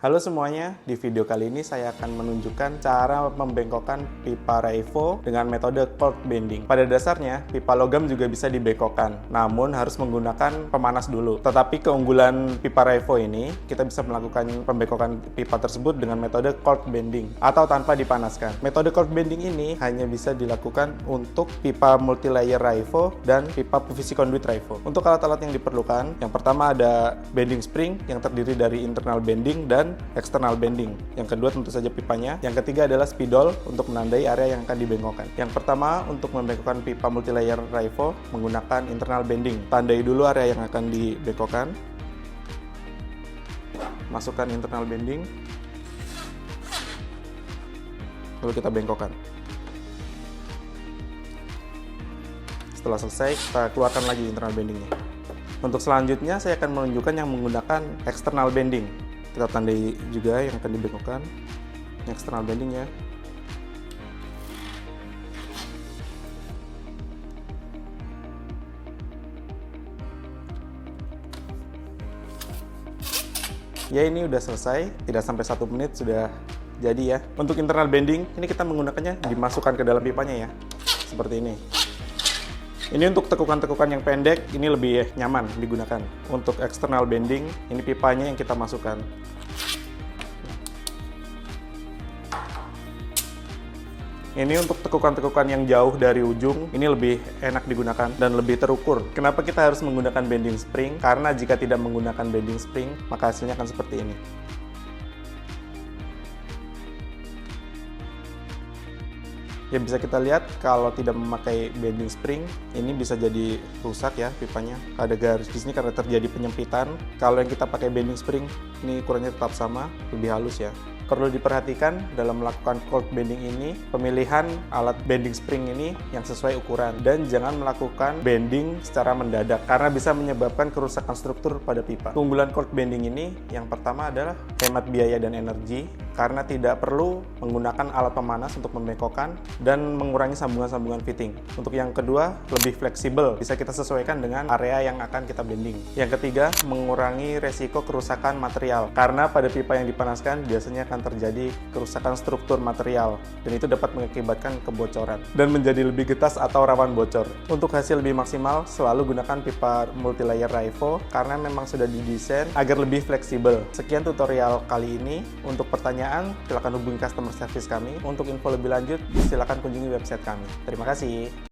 Halo semuanya, di video kali ini saya akan menunjukkan cara membengkokkan pipa Raivo dengan metode cold bending. Pada dasarnya, pipa logam juga bisa dibengkokkan, namun harus menggunakan pemanas dulu. Tetapi keunggulan pipa Raivo ini, kita bisa melakukan pembengkokan pipa tersebut dengan metode cold bending atau tanpa dipanaskan. Metode cold bending ini hanya bisa dilakukan untuk pipa multilayer Raivo dan pipa PVC conduit Raivo. Untuk alat-alat yang diperlukan, yang pertama ada bending spring yang terdiri dari internal bending dan external bending. Yang kedua tentu saja pipanya. Yang ketiga adalah spidol untuk menandai area yang akan dibengkokkan. Yang pertama untuk membengkokkan pipa multilayer Raivo menggunakan internal bending. Tandai dulu area yang akan dibengkokkan. Masukkan internal bending. Lalu kita bengkokkan. Setelah selesai, kita keluarkan lagi internal bendingnya. Untuk selanjutnya saya akan menunjukkan yang menggunakan external bending. Kita tandai juga yang akan dibengkokkan, external bending ya. Ya, ini udah selesai, tidak sampai 1 menit sudah jadi ya. Untuk internal bending, ini kita menggunakannya dimasukkan ke dalam pipanya ya, seperti ini. Ini untuk tekukan-tekukan yang pendek, ini lebih nyaman digunakan. Untuk external bending, ini pipanya yang kita masukkan. Ini untuk tekukan-tekukan yang jauh dari ujung, ini lebih enak digunakan dan lebih terukur. Kenapa kita harus menggunakan bending spring? Karena jika tidak menggunakan bending spring, maka hasilnya akan seperti ini. Ya, bisa kita lihat kalau tidak memakai bending spring, ini bisa jadi rusak ya pipanya. Ada garis di sini karena terjadi penyempitan. Kalau yang kita pakai bending spring, ini ukurannya tetap sama, lebih halus ya. Perlu diperhatikan dalam melakukan cold bending ini, pemilihan alat bending spring ini yang sesuai ukuran. Dan jangan melakukan bending secara mendadak, karena bisa menyebabkan kerusakan struktur pada pipa. Keunggulan cold bending ini, yang pertama adalah hemat biaya dan energi, karena tidak perlu menggunakan alat pemanas untuk membengkokkan dan mengurangi sambungan-sambungan fitting. Untuk yang kedua, lebih fleksibel, bisa kita sesuaikan dengan area yang akan kita bending. Yang ketiga, mengurangi resiko kerusakan material, karena pada pipa yang dipanaskan biasanya akan terjadi kerusakan struktur material dan itu dapat mengakibatkan kebocoran dan menjadi lebih getas atau rawan bocor. Untuk hasil lebih maksimal, selalu gunakan pipa multilayer Raivo karena memang sudah didesain agar lebih fleksibel. Sekian tutorial kali ini. Untuk pertanyaan, silakan hubungi customer service kami. Untuk info lebih lanjut, silakan kunjungi website kami. Terima kasih.